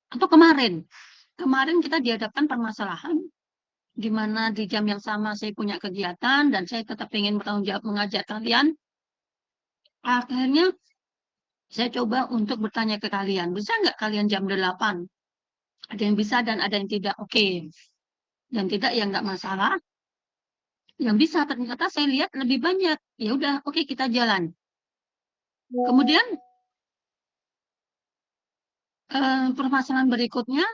Atau kemarin kita dihadapkan permasalahan di mana di jam yang sama saya punya kegiatan dan saya tetap ingin bertanggung jawab mengajar kalian. Akhirnya saya coba untuk bertanya ke kalian, bisa nggak kalian jam 8? Ada yang bisa dan ada yang tidak. Oke. Yang tidak ya nggak masalah. Yang bisa ternyata saya lihat lebih banyak. Ya udah, oke kita jalan. Kemudian permasalahan berikutnya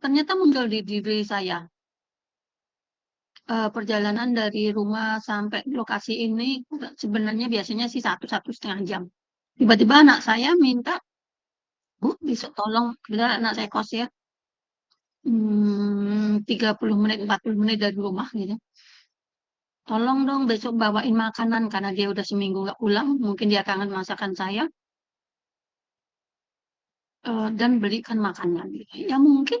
ternyata muncul di diri saya. Perjalanan dari rumah sampai lokasi ini sebenarnya biasanya sih 1,5 jam. Tiba-tiba anak saya minta, Bu, besok tolong, bila anak saya kos ya, 30 menit, 40 menit dari rumah gitu. Tolong dong besok bawain makanan, karena dia udah seminggu nggak pulang, mungkin dia kangen masakan saya, dan belikan makanan. Gitu. Ya mungkin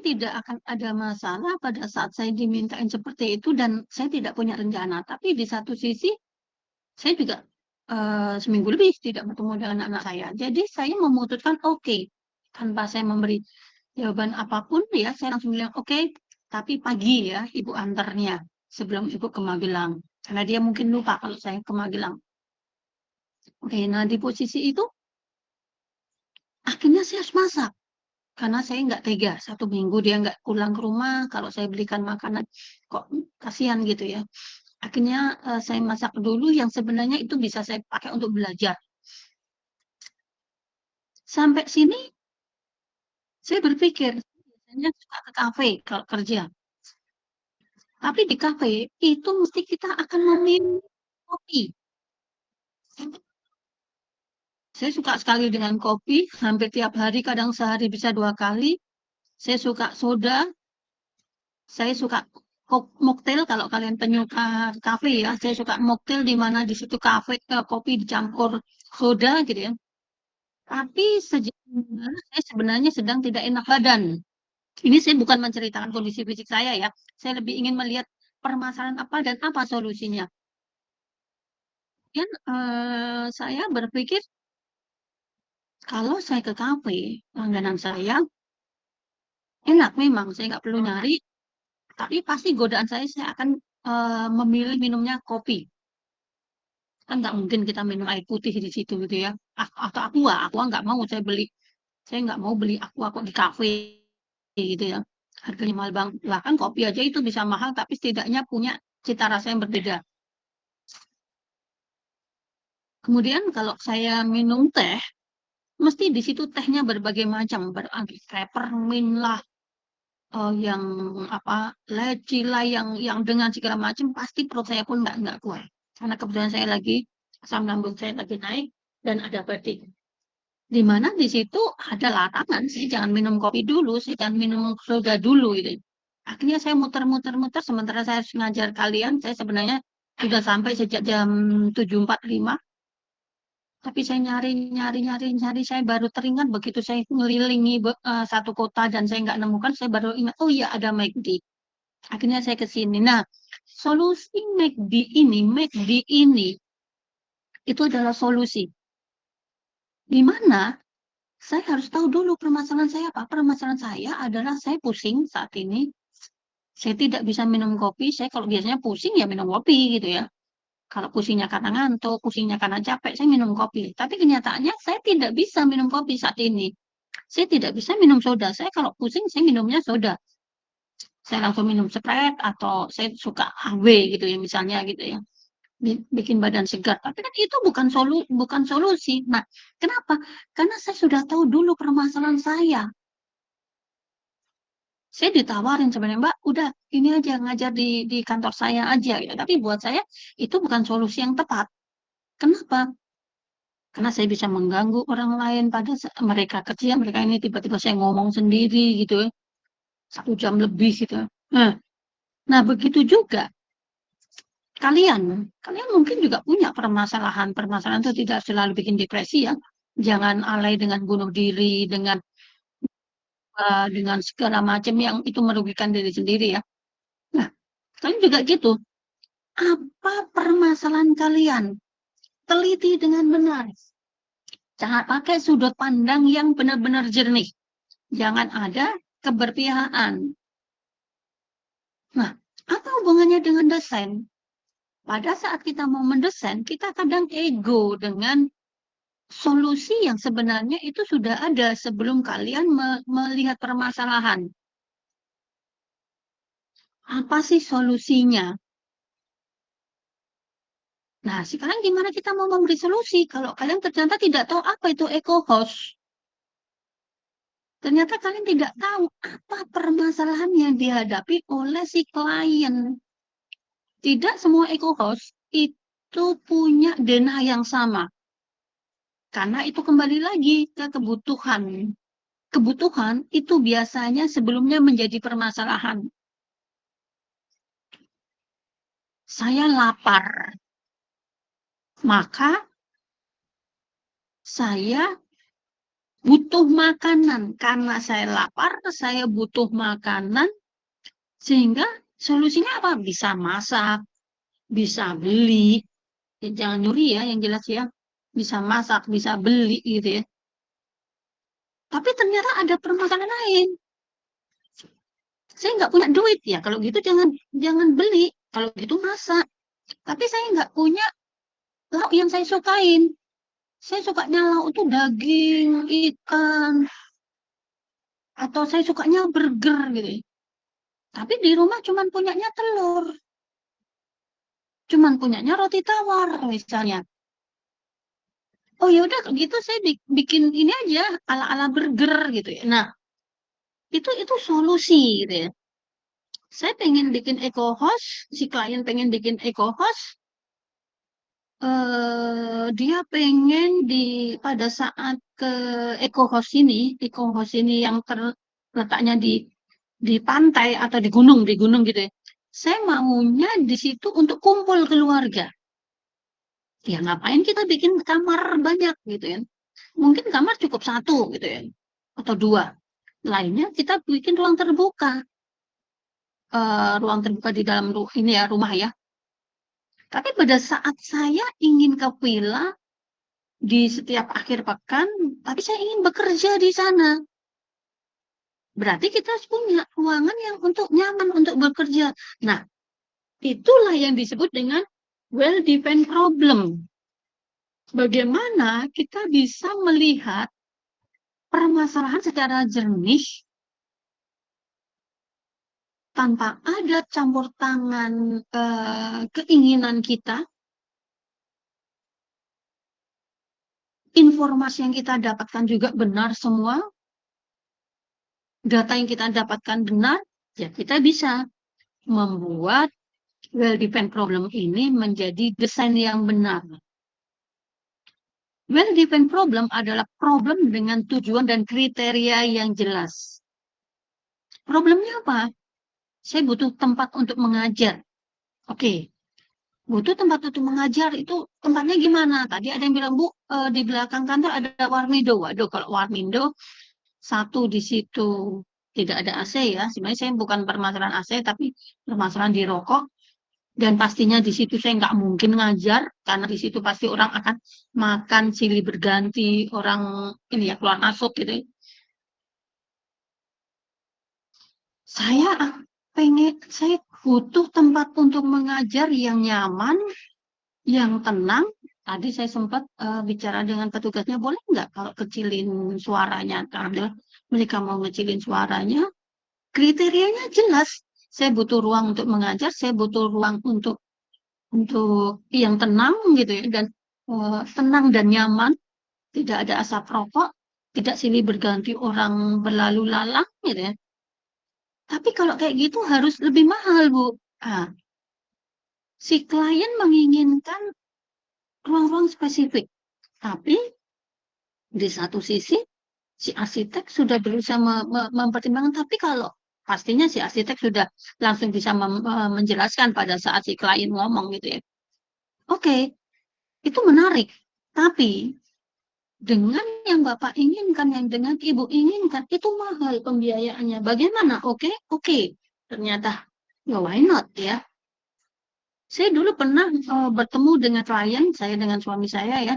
tidak akan ada masalah pada saat saya dimintain seperti itu dan saya tidak punya rencana. Tapi di satu sisi, saya juga seminggu lebih tidak bertemu dengan anak saya. Jadi saya memutuskan oke, tanpa saya memberi jawaban apapun ya, saya langsung bilang oke, tapi pagi ya ibu antarnya sebelum ibu ke Magelang. Karena dia mungkin lupa kalau saya ke Magelang. Oke, nah di posisi itu akhirnya saya harus masak. Karena saya nggak tega, 1 minggu dia nggak pulang ke rumah, kalau saya belikan makanan, kok kasihan gitu ya. Akhirnya saya masak dulu yang sebenarnya itu bisa saya pakai untuk belajar. Sampai sini saya berpikir, biasanya suka ke kafe kalau kerja. Tapi di kafe itu mesti kita akan meminum kopi. Saya suka sekali dengan kopi, hampir tiap hari, kadang sehari bisa 2 kali. Saya suka soda, saya suka mocktail kalau kalian penyuka kafe ya. Saya suka mocktail di mana di situ kafe kopi dicampur soda gitu ya. Tapi sejujurnya saya sebenarnya sedang tidak enak badan. Ini saya bukan menceritakan kondisi fisik saya ya. Saya lebih ingin melihat permasalahan apa dan apa solusinya. Dan saya berpikir kalau saya ke kafe, langganan saya enak memang, saya nggak perlu nyari, tapi pasti godaan saya akan memilih minumnya kopi. Kan nggak mungkin kita minum air putih di situ gitu ya. Atau aqua nggak mau saya nggak mau beli aqua di kafe gitu ya. Harganya mahal bang. Bahkan kopi aja itu bisa mahal, tapi setidaknya punya cita rasa yang berbeda. Kemudian kalau saya minum teh, mesti di situ tehnya berbagai macam, berbagai peppermint lah, yang apa leci lah, yang dengan segala macam pasti perut saya pun nggak kuat. Karena kebetulan saya lagi asam lambung saya lagi naik dan ada badik. Di mana di situ ada larangan, saya jangan minum kopi dulu, saya jangan minum soda dulu gitu. Akhirnya saya muter-muter-muter sementara saya harus ngajar kalian, saya sebenarnya sudah sampai sejak jam 7.45, tapi saya nyari, saya baru teringat begitu saya ngelilingi satu kota dan saya nggak nemukan, saya baru ingat, oh iya ada McD. Akhirnya saya ke sini. Nah, solusi McD ini itu adalah solusi. Di mana saya harus tahu dulu permasalahan saya apa. Permasalahan saya adalah saya pusing saat ini. Saya tidak bisa minum kopi. Saya kalau biasanya pusing ya minum kopi gitu ya. Kalau pusingnya karena ngantuk, pusingnya karena capek, saya minum kopi. Tapi kenyataannya saya tidak bisa minum kopi saat ini. Saya tidak bisa minum soda. Saya kalau pusing, saya minumnya soda. Saya langsung minum Sprite atau saya suka AW gitu ya misalnya gitu ya. Bikin badan segar. Tapi kan itu bukan solusi. Nah, kenapa? Karena saya sudah tahu dulu permasalahan saya. Saya ditawarin sebenarnya, Mbak, udah ini aja ngajar di kantor saya aja gitu. Tapi buat saya itu bukan solusi yang tepat. Kenapa? Karena saya bisa mengganggu orang lain pada mereka kerja, mereka ini tiba-tiba saya ngomong sendiri gitu ya. 1 jam lebih gitu. Nah, nah begitu juga kalian. Kalian mungkin juga punya permasalahan. Permasalahan itu tidak selalu bikin depresi ya. Jangan alay dengan bunuh diri, dengan segala macam yang itu merugikan diri sendiri ya. Nah, kalian juga gitu. Apa permasalahan kalian? Teliti dengan benar. Jangan pakai sudut pandang yang benar-benar jernih. Jangan ada keberpihakan. Nah, apa hubungannya dengan desain? Pada saat kita mau mendesain, kita kadang ego dengan solusi yang sebenarnya itu sudah ada sebelum kalian melihat permasalahan. Apa sih solusinya? Nah, sekarang gimana kita mau memberi solusi kalau kalian ternyata tidak tahu apa itu eco-host? Ternyata kalian tidak tahu apa permasalahan yang dihadapi oleh si klien. Tidak semua eco-host itu punya denah yang sama. Karena itu kembali lagi ke kebutuhan. Kebutuhan itu biasanya sebelumnya menjadi permasalahan. Saya lapar, maka saya butuh makanan. Karena saya lapar, saya butuh makanan, sehingga solusinya apa? Bisa masak, bisa beli. Ya, jangan nyuri ya, yang jelas ya. Bisa masak, bisa beli gitu ya. Tapi ternyata ada permasalahan lain. Saya nggak punya duit ya. Kalau gitu jangan jangan beli. Kalau gitu masak. Tapi saya nggak punya lauk yang saya sukain. Saya sukanya lauk itu daging, ikan, atau saya sukanya burger gitu ya. Tapi di rumah cuman punyanya telur, cuman punyanya roti tawar misalnya. Oh ya udah gitu saya bikin ini aja ala-ala burger gitu ya. Nah, itu solusi gitu ya. Saya pengen bikin eco host, si klien pengen bikin eco host, dia pengen pada saat ke eco house ini yang terletaknya di pantai atau di gunung gitu ya. Saya maunya di situ untuk kumpul keluarga. Ya ngapain kita bikin kamar banyak gitu ya. Mungkin kamar cukup satu gitu ya. Atau dua. Lainnya kita bikin ruang terbuka. Ruang terbuka di dalam ini ya rumah ya. Tapi pada saat saya ingin ke villa di setiap akhir pekan, tapi saya ingin bekerja di sana. Berarti kita harus punya ruangan yang untuk nyaman untuk bekerja. Nah, itulah yang disebut dengan well-defined problem. Bagaimana kita bisa melihat permasalahan secara jernih tanpa ada campur tangan keinginan kita, informasi yang kita dapatkan juga benar semua, data yang kita dapatkan benar, ya kita bisa membuat well-defined problem ini menjadi desain yang benar. Well-defined problem adalah problem dengan tujuan dan kriteria yang jelas. Problemnya apa? Saya butuh tempat untuk mengajar. Oke, butuh tempat untuk mengajar itu tempatnya gimana? Tadi ada yang bilang, Bu, di belakang kantor ada Warmindo. Waduh, kalau Warmindo, satu di situ tidak ada AC ya. Sebenarnya saya bukan permasalahan AC, tapi permasalahan di rokok. Dan pastinya di situ saya nggak mungkin ngajar, karena di situ pasti orang akan makan silih berganti, orang ini ya keluar masuk gitu. Saya saya butuh tempat untuk mengajar yang nyaman, yang tenang. Tadi saya sempat bicara dengan petugasnya, boleh nggak kalau kecilin suaranya? Karena mereka mau ngecilin suaranya, kriterianya jelas. Saya butuh ruang untuk mengajar, saya butuh ruang untuk yang tenang gitu ya, dan tenang dan nyaman, tidak ada asap rokok, tidak silih berganti orang berlalu lalang gitu ya. Tapi kalau kayak gitu harus lebih mahal, Bu. Ah, si klien menginginkan ruang-ruang spesifik, tapi di satu sisi si arsitek sudah berusaha mempertimbangkan, tapi kalau pastinya si arsitek sudah langsung bisa menjelaskan pada saat si klien ngomong gitu ya. Oke, itu menarik. Tapi dengan yang Bapak inginkan, yang dengan Ibu inginkan, itu mahal pembiayaannya. Bagaimana? Oke, oke. Ternyata, ya why not ya. Saya dulu pernah bertemu dengan klien, saya dengan suami saya ya.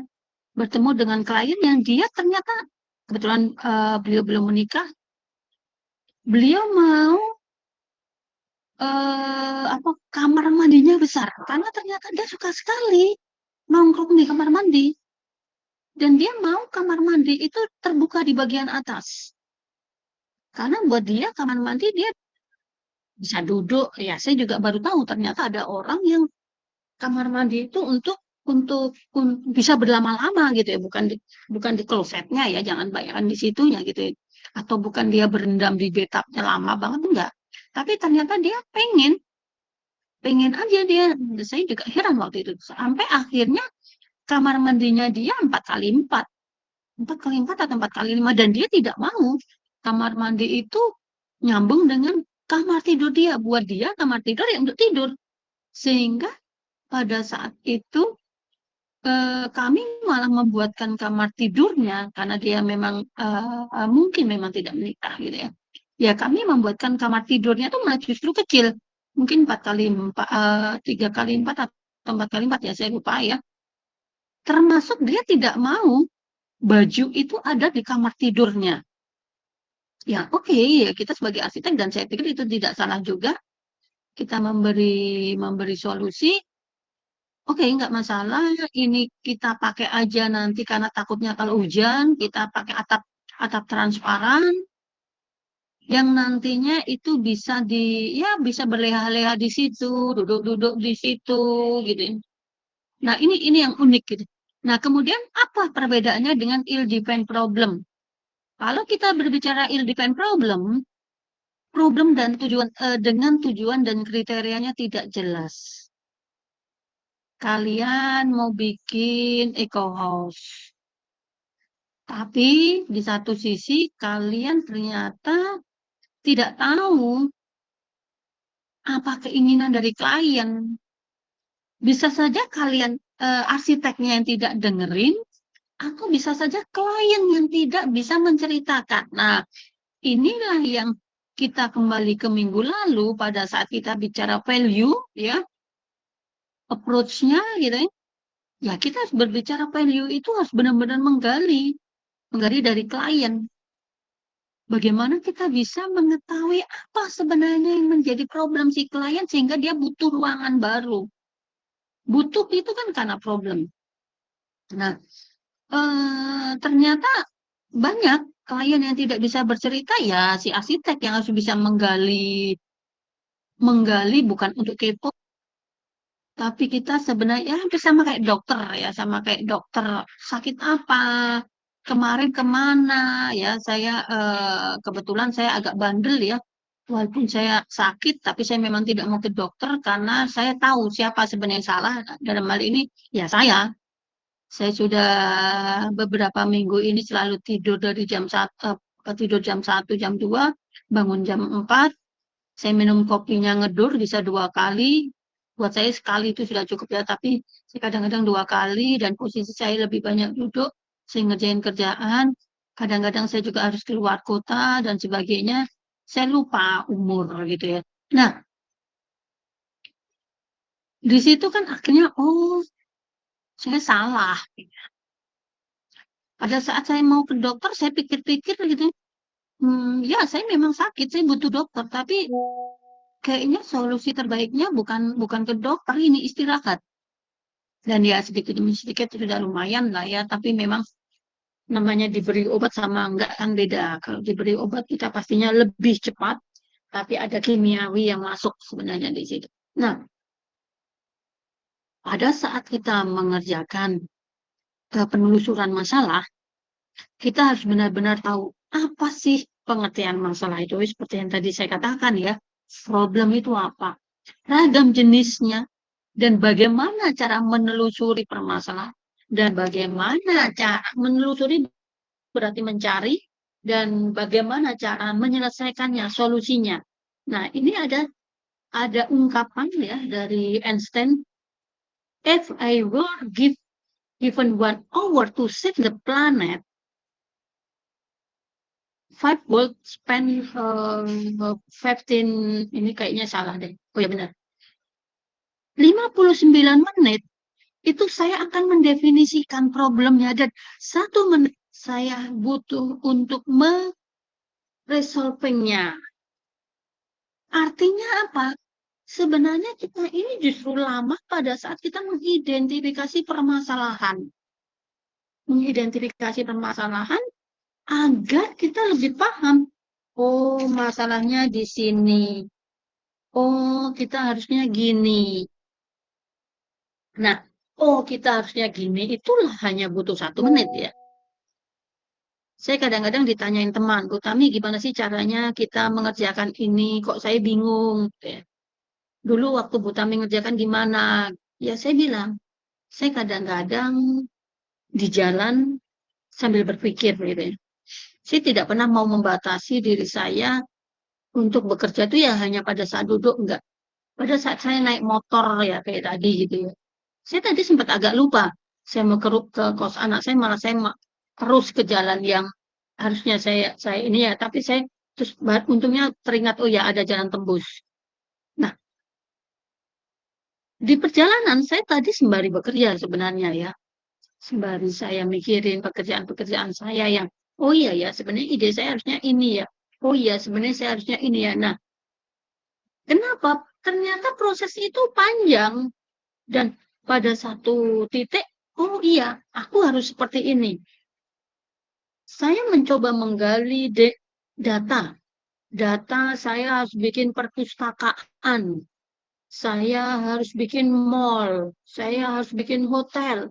bertemu dengan klien yang dia ternyata kebetulan beliau belum menikah, beliau mau apa kamar mandinya besar karena ternyata dia suka sekali nongkrong di kamar mandi dan dia mau kamar mandi itu terbuka di bagian atas karena buat dia kamar mandi dia bisa duduk ya saya juga baru tahu ternyata ada orang yang kamar mandi itu untuk bisa berlama-lama gitu ya bukan di klosetnya ya jangan bayangkan di situnya gitu ya atau bukan dia berendam di bathtubnya lama banget enggak tapi ternyata dia pengen aja dia saya juga heran waktu itu sampai akhirnya kamar mandinya dia 4x4 atau 4x5 dan dia tidak mau kamar mandi itu nyambung dengan kamar tidur dia buat dia kamar tidur ya untuk tidur sehingga pada saat itu kami malah membuatkan kamar tidurnya karena dia memang mungkin memang tidak menikah gitu ya ya kami membuatkan kamar tidurnya tuh malah justru kecil mungkin 4x4 3x4 atau 4x4 ya saya lupa ya termasuk dia tidak mau baju itu ada di kamar tidurnya. Ya, oke, ya kita sebagai arsitek dan saya pikir itu tidak salah juga kita memberi solusi. Oke, nggak masalah. Ini kita pakai aja nanti karena takutnya kalau hujan kita pakai atap atap transparan yang nantinya itu bisa ya bisa berleha-leha di situ, duduk-duduk di situ gitu. Nah, ini yang unik gitu. Nah, kemudian apa perbedaannya dengan ill-defined problem? Kalau kita berbicara ill-defined problem, problem dan tujuan dengan tujuan dan kriterianya tidak jelas. Kalian mau bikin eco house, tapi di satu sisi kalian ternyata tidak tahu apa keinginan dari klien. Bisa saja kalian arsiteknya yang tidak dengerin, atau bisa saja klien yang tidak bisa menceritakan. Nah, inilah yang kita kembali ke minggu lalu pada saat kita bicara value, ya, approach-nya gitu ya. Ya, kita harus berbicara value itu harus benar-benar menggali dari klien. Bagaimana kita bisa mengetahui apa sebenarnya yang menjadi problem si klien sehingga dia butuh ruangan baru. Butuh itu kan karena problem. Nah, ternyata banyak klien yang tidak bisa bercerita ya si arsitek yang harus bisa menggali bukan untuk kepo tapi kita sebenarnya hampir sama kayak dokter ya sama kayak dokter sakit apa kemarin kemana ya saya kebetulan saya agak bandel ya walaupun saya sakit tapi saya memang tidak mau ke dokter karena saya tahu siapa sebenarnya yang salah dalam hal ini ya saya sudah beberapa minggu ini selalu tidur dari tidur jam 1, jam 2, bangun jam 4. Saya minum kopinya ngedur bisa 2 kali. Buat saya sekali itu sudah cukup ya, tapi saya kadang-kadang 2 kali dan posisi saya lebih banyak duduk, saya ngerjain kerjaan. Kadang-kadang saya juga harus keluar kota dan sebagainya. Saya lupa umur gitu ya. Nah, di situ kan akhirnya, oh, saya salah. Pada saat saya mau ke dokter, saya pikir-pikir gitu, ya saya memang sakit, saya butuh dokter, tapi kayaknya solusi terbaiknya bukan bukan ke dokter, ini istirahat. Dan ya sedikit demi sedikit sudah lumayan lah ya, tapi memang namanya diberi obat sama enggak kan beda. Kalau diberi obat kita pastinya lebih cepat, tapi ada kimiawi yang masuk sebenarnya di situ. Nah, pada saat kita mengerjakan penelusuran masalah, kita harus benar-benar tahu apa sih pengertian masalah itu. Seperti yang tadi saya katakan ya, problem itu apa, ragam jenisnya, dan bagaimana cara menelusuri permasalahan, dan bagaimana cara menelusuri berarti mencari, dan bagaimana cara menyelesaikannya, solusinya. Nah, ini ada ungkapan ya dari Einstein, if I were given 1 hour to save the planet, 5 volt spend 15 ini kayaknya salah deh. Oh ya benar. 59 menit itu saya akan mendefinisikan problemnya dan 1 menit saya butuh untuk meresolvingnya. Artinya apa? Sebenarnya kita ini justru lama pada saat kita mengidentifikasi permasalahan. Mengidentifikasi permasalahan agar kita lebih paham. Oh, masalahnya di sini. Oh, kita harusnya gini. Nah, oh kita harusnya gini, itulah hanya butuh 1 menit ya. Saya kadang-kadang ditanyain teman, Bu Tami gimana sih caranya kita mengerjakan ini, kok saya bingung. Gitu ya. Dulu waktu Bu Tami ngerjakan gimana? Ya saya bilang, saya kadang-kadang di jalan sambil berpikir gitu ya. Saya tidak pernah mau membatasi diri saya untuk bekerja itu ya hanya pada saat duduk, enggak. Pada saat saya naik motor ya kayak tadi gitu ya. Saya tadi sempat agak lupa. Saya mau ke kos anak saya, malah saya terus ke jalan yang harusnya saya ini ya, tapi saya terus untungnya teringat oh ya ada jalan tembus. Nah, di perjalanan saya tadi sembari bekerja sebenarnya ya. Sembari saya mikirin pekerjaan-pekerjaan saya yang oh iya ya sebenarnya ide saya harusnya ini ya. Oh iya sebenarnya saya harusnya ini ya. Nah, kenapa? Ternyata proses itu panjang dan pada satu titik oh iya, aku harus seperti ini. Saya mencoba menggali data. Data saya harus bikin perpustakaan. Saya harus bikin mall. Saya harus bikin hotel.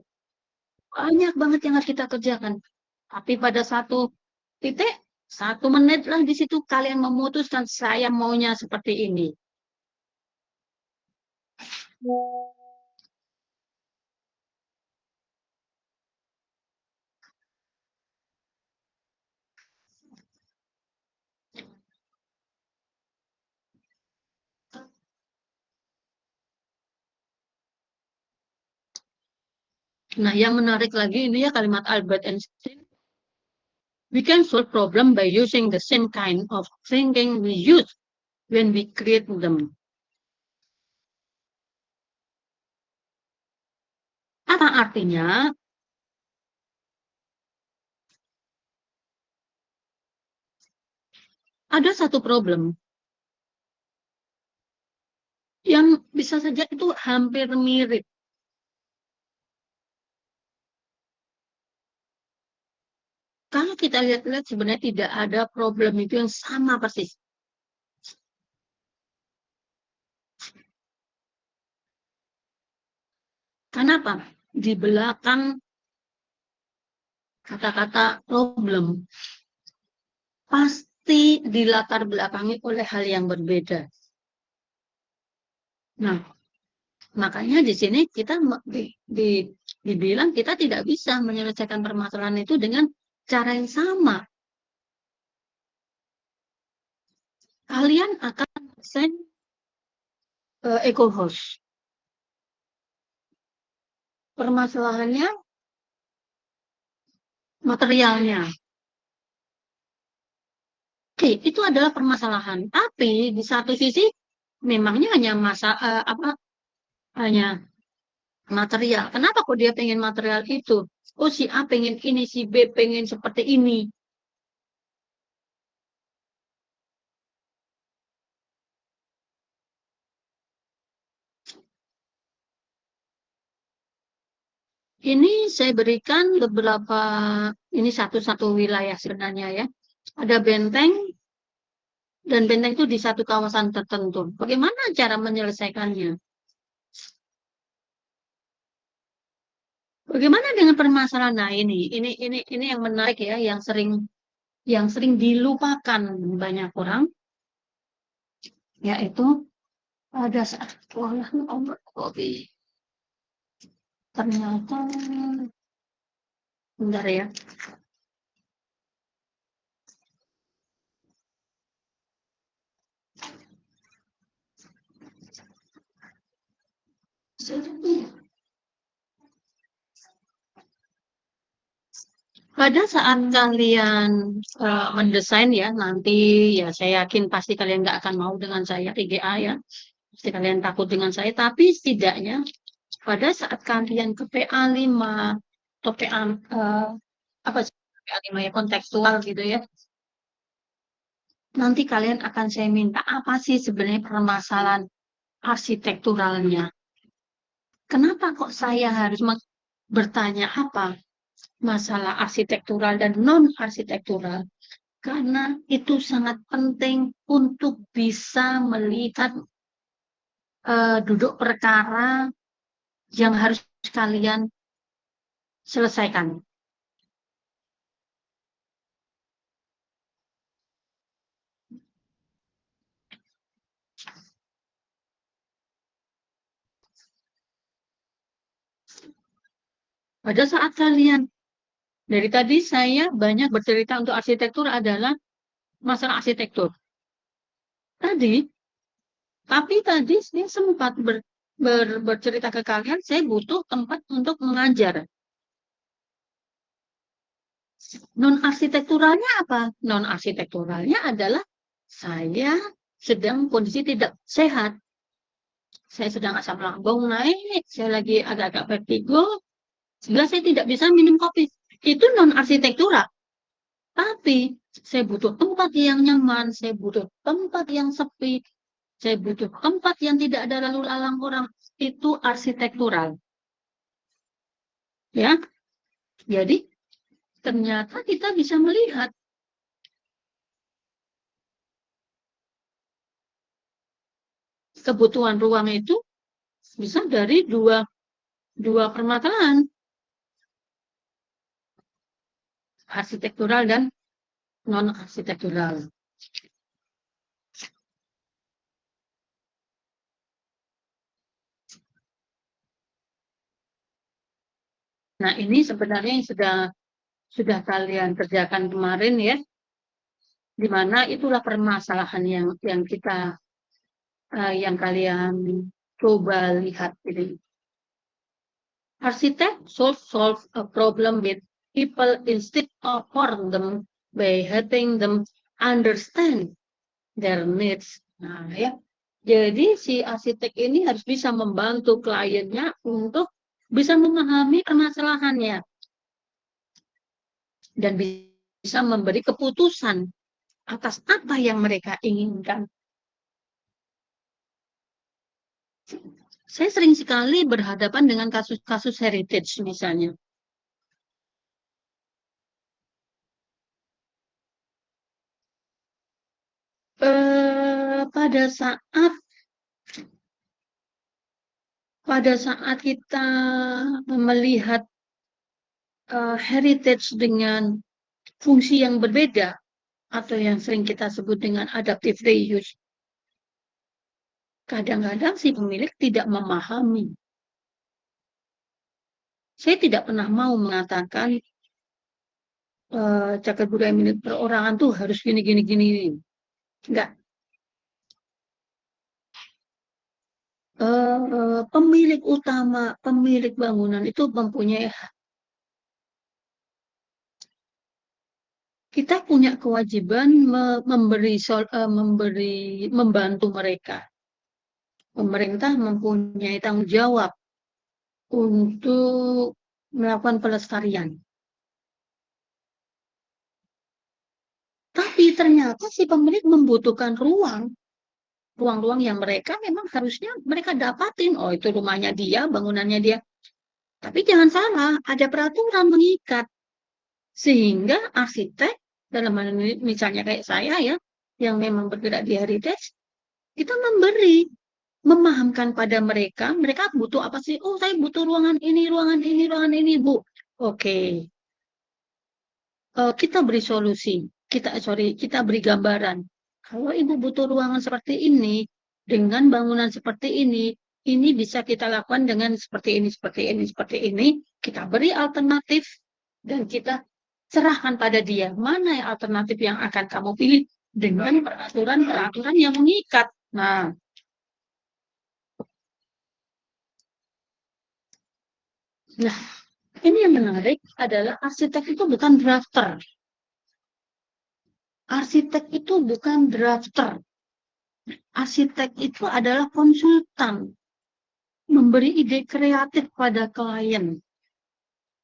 Banyak banget yang harus kita kerjakan. Tapi pada satu titik, 1 menit lah di situ kalian memutuskan saya maunya seperti ini. Nah, yang menarik lagi ini ya kalimat Albert Einstein. We can solve problem by using the same kind of thinking we use when we create them. Apa artinya? Ada satu problem yang bisa saja itu hampir mirip. Kalau kita lihat-lihat sebenarnya tidak ada problem itu yang sama persis. Kenapa? Di belakang kata-kata problem pasti dilatar belakangi oleh hal yang berbeda. Nah, makanya di sini kita dibilang kita tidak bisa menyelesaikan permasalahan itu dengan cara yang sama. Kalian akan desain eco house. Permasalahannya materialnya. Oke, itu adalah permasalahan. Tapi di satu sisi memangnya hanya hanya material. Kenapa kok dia pengen material itu? Oh si A pengen ini, si B pengen seperti ini. Ini saya berikan beberapa, ini satu-satu wilayah sebenarnya ya. Ada benteng, dan benteng itu di satu kawasan tertentu. Bagaimana cara menyelesaikannya? Bagaimana dengan permasalahan? Nah, ini yang menarik ya, yang sering dilupakan banyak orang, yaitu pada saat sekolah obat kopi. Ternyata, bentar ya. Pada saat kalian mendesain ya, nanti ya saya yakin pasti kalian nggak akan mau dengan saya, IGA ya. Pasti kalian takut dengan saya, tapi setidaknya pada saat kalian ke PA5 atau PA apa sih PA5 ya, kontekstual gitu ya. Nanti kalian akan saya minta apa sih sebenarnya permasalahan arsitekturalnya. Kenapa kok saya harus bertanya apa masalah arsitektural dan non-arsitektural? Karena itu sangat penting untuk bisa melihat duduk perkara yang harus kalian selesaikan. Pada saat kalian, dari tadi saya banyak bercerita untuk arsitektur adalah masalah arsitektur. Tapi tadi saya sempat bercerita ke kalian, saya butuh tempat untuk mengajar. Non-arsitekturalnya apa? Non-arsitekturalnya adalah saya sedang kondisi tidak sehat. Saya sedang asam lambung naik, saya lagi agak-agak vertigo, sehingga saya tidak bisa minum kopi. Itu non-arsitektural. Tapi saya butuh tempat yang nyaman, saya butuh tempat yang sepi, saya butuh tempat yang tidak ada lalu lalang orang. Itu arsitektural. Ya, jadi ternyata kita bisa melihat kebutuhan ruang itu bisa dari dua permasalahan, arsitektural dan non-arsitektural. Nah, ini sebenarnya yang sudah kalian kerjakan kemarin ya, di mana itulah permasalahan yang kita yang kalian coba lihat ini. Arsitek solve a problem with people instead of for them by helping them understand their needs. Nah, ya. Jadi si arsitek ini harus bisa membantu kliennya untuk bisa memahami permasalahannya dan bisa memberi keputusan atas apa yang mereka inginkan. Saya sering sekali berhadapan dengan kasus-kasus heritage misalnya. Pada saat kita melihat heritage dengan fungsi yang berbeda atau yang sering kita sebut dengan adaptive reuse, kadang-kadang si pemilik tidak memahami. Saya tidak pernah mau mengatakan cagar budaya milik perorangan tuh harus gini. Enggak. Pemilik utama, pemilik bangunan itu mempunyai, kita punya kewajiban membantu mereka. Pemerintah mempunyai tanggung jawab untuk melakukan pelestarian. Tapi ternyata si pemilik membutuhkan ruang-ruang yang mereka memang harusnya mereka dapatin. Oh, itu rumahnya dia, bangunannya dia. Tapi jangan salah, ada peraturan mengikat. Sehingga arsitek, dalam hal ini misalnya kayak saya ya, yang memang bergerak di heritage, kita memahamkan pada mereka, mereka butuh apa sih? Oh, saya butuh ruangan ini, Bu. Oke, kita beri solusi, kita beri gambaran. Kalau Ibu butuh ruangan seperti ini, dengan bangunan seperti ini bisa kita lakukan dengan seperti ini. Kita beri alternatif dan kita serahkan pada dia. Mana yang alternatif yang akan kamu pilih dengan peraturan-peraturan yang mengikat. Nah, ini yang menarik adalah arsitek itu bukan drafter. Arsitek itu bukan drafter. Arsitek itu adalah konsultan. memberi ide kreatif pada klien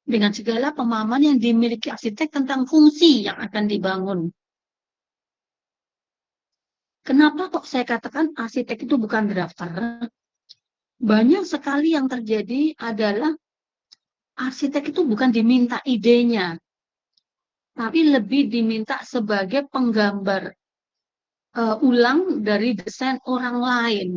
dengan segala pemahaman yang dimiliki arsitek tentang fungsi yang akan dibangun. Kenapa kok saya katakan arsitek itu bukan drafter? Banyak sekali yang terjadi adalah arsitek itu bukan diminta idenya, tapi lebih diminta sebagai penggambar ulang dari desain orang lain.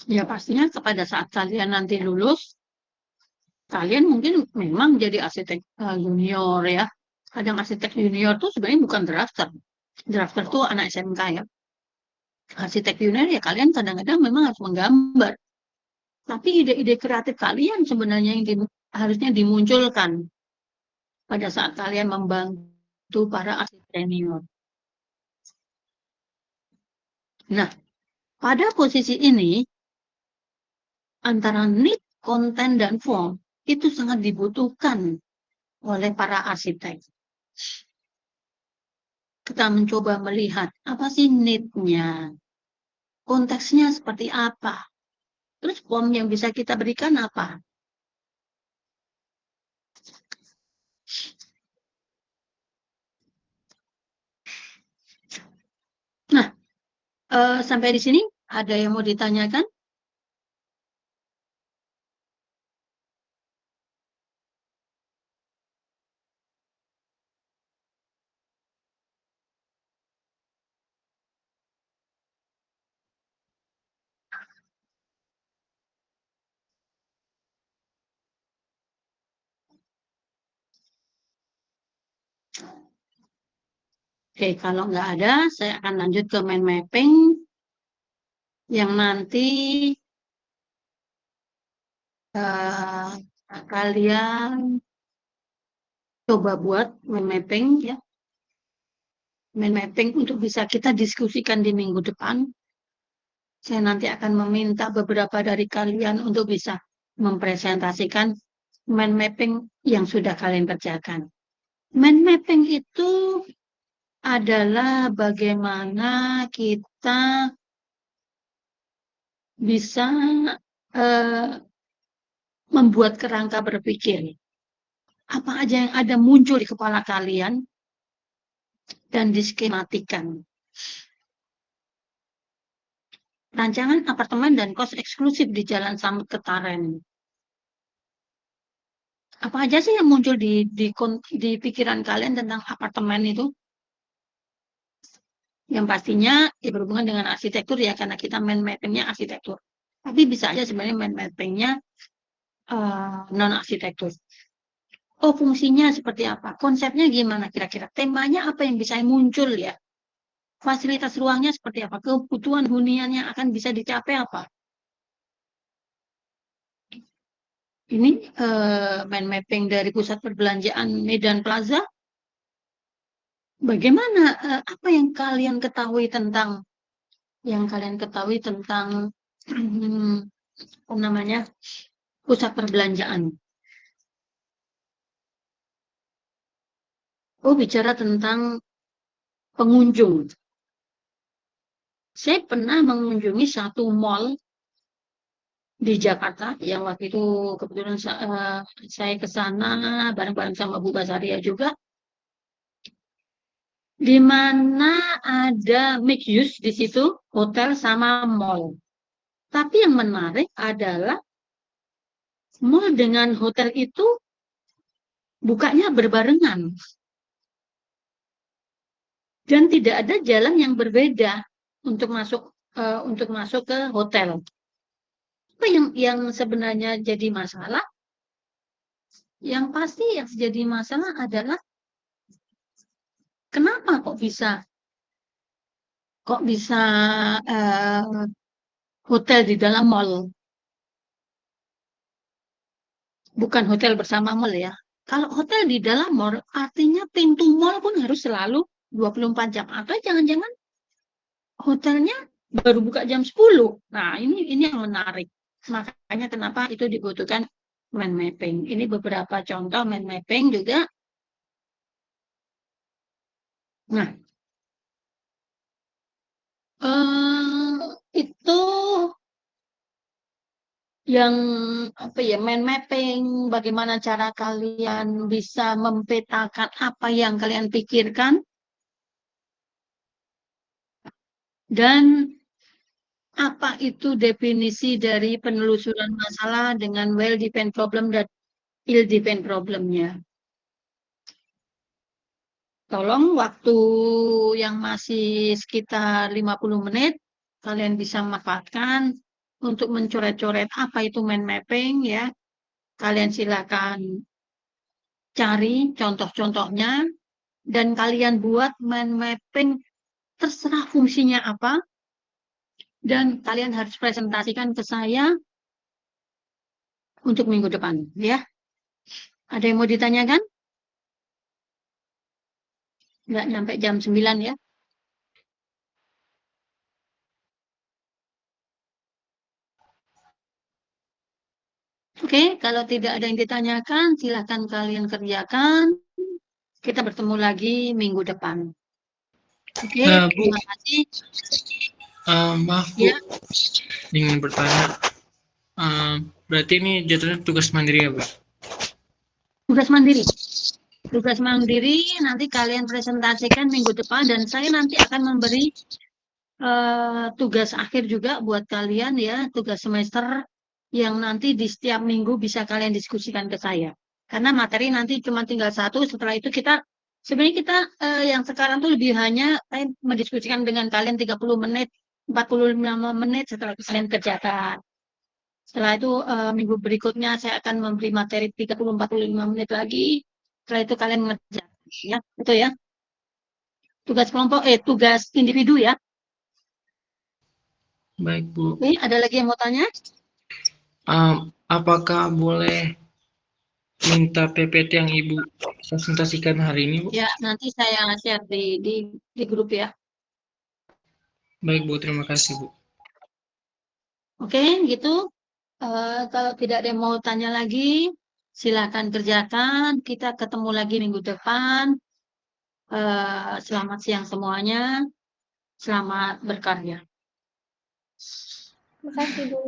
Ya pastinya pada saat kalian nanti lulus, kalian mungkin memang jadi arsitek junior ya. Kadang arsitek junior tuh sebenarnya bukan drafter. Drafter tuh anak SMK ya. Arsitek junior ya kalian kadang-kadang memang harus menggambar. Tapi ide-ide kreatif kalian sebenarnya yang harusnya dimunculkan pada saat kalian membantu para arsitek senior. Nah, pada posisi ini, antara need, konten, dan form itu sangat dibutuhkan oleh para arsitek. Kita mencoba melihat apa sih need-nya, konteksnya seperti apa, terus form yang bisa kita berikan apa. Nah, sampai di sini ada yang mau ditanyakan? Oke, kalau nggak ada, saya akan lanjut ke mind mapping yang nanti uh, kalian coba buat mind mapping ya. Mind mapping untuk bisa kita diskusikan di minggu depan. Saya nanti akan meminta beberapa dari kalian untuk bisa mempresentasikan mind mapping yang sudah kalian kerjakan. Mind mapping itu adalah bagaimana kita bisa uh, membuat kerangka berpikir. Apa aja yang ada muncul di kepala kalian dan diskematikan. Rancangan apartemen dan kos eksklusif di Jalan Samut Ketaren. Apa aja sih yang muncul di pikiran kalian tentang apartemen itu? Yang pastinya ya berhubungan dengan arsitektur ya, karena kita main mappingnya arsitektur. Tapi bisa aja sebenarnya main mappingnya non-arsitektur. Oh, fungsinya seperti apa? Konsepnya gimana kira-kira? Temanya apa yang bisa muncul ya? Fasilitas ruangnya seperti apa? Kebutuhan hunian yang akan bisa dicapai apa? Ini mind mapping dari pusat perbelanjaan Medan Plaza. Bagaimana? Apa yang kalian ketahui tentang apa namanya pusat perbelanjaan? Oh, bicara tentang pengunjung. Saya pernah mengunjungi satu mall di Jakarta yang waktu itu kebetulan saya ke sana bareng-bareng sama Bu Basaria juga, di mana ada mixed use di situ, hotel sama mall. Tapi yang menarik adalah mall dengan hotel itu bukanya berbarengan dan tidak ada jalan yang berbeda untuk masuk ke hotel. Apa yang sebenarnya jadi masalah? Yang pasti yang jadi masalah adalah kenapa kok bisa uh, hotel di dalam mall, bukan hotel bersama mall ya. Kalau hotel di dalam mall, artinya pintu mall pun harus selalu 24 jam. Atau jangan-jangan hotelnya baru buka jam 10. Nah, ini yang menarik. Makanya kenapa itu dibutuhkan mind mapping. Ini beberapa contoh mind mapping juga. Nah, itu yang apa ya, mind mapping, bagaimana cara kalian bisa mempetakan apa yang kalian pikirkan dan apa itu definisi dari penelusuran masalah dengan well-defined problem dan ill-defined problemnya. Tolong waktu yang masih sekitar 50 menit, kalian bisa manfaatkan untuk mencoret-coret apa itu mind mapping ya. Kalian silakan cari contoh-contohnya dan kalian buat mind mapping terserah fungsinya apa dan kalian harus presentasikan ke saya untuk minggu depan ya. Ada yang mau ditanyakan? Nggak sampai jam 9 ya. Oke, kalau tidak ada yang ditanyakan, silakan kalian kerjakan. Kita bertemu lagi minggu depan. Oke, Bu, terima kasih. maaf Bu, Ya, ingin bertanya. Berarti ini jatuhnya tugas mandiri ya, Bu? tugas mandiri. Tugas mandiri nanti kalian presentasikan minggu depan dan saya nanti akan memberi tugas akhir juga buat kalian ya, tugas semester yang nanti di setiap minggu bisa kalian diskusikan ke saya. Karena materi nanti cuma tinggal satu, setelah itu kita sebenarnya kita yang sekarang tuh lebih hanya mendiskusikan dengan kalian 30 menit, 45 menit setelah kalian kerjakan. Setelah itu minggu berikutnya saya akan memberi materi 30-45 menit lagi. Setelah itu kalian ngerjakan ya, itu ya. Tugas kelompok tugas individu ya. Baik, Bu. Oke, ada lagi yang mau tanya? Apakah boleh minta PPT yang Ibu presentasikan hari ini, Bu? Ya, nanti saya share di grup ya. Baik, Bu. Terima kasih, Bu. Oke, gitu. Kalau tidak ada yang mau tanya lagi, silakan kerjakan. Kita ketemu lagi minggu depan. Selamat siang semuanya. Selamat berkarya. Terima kasih, Bu.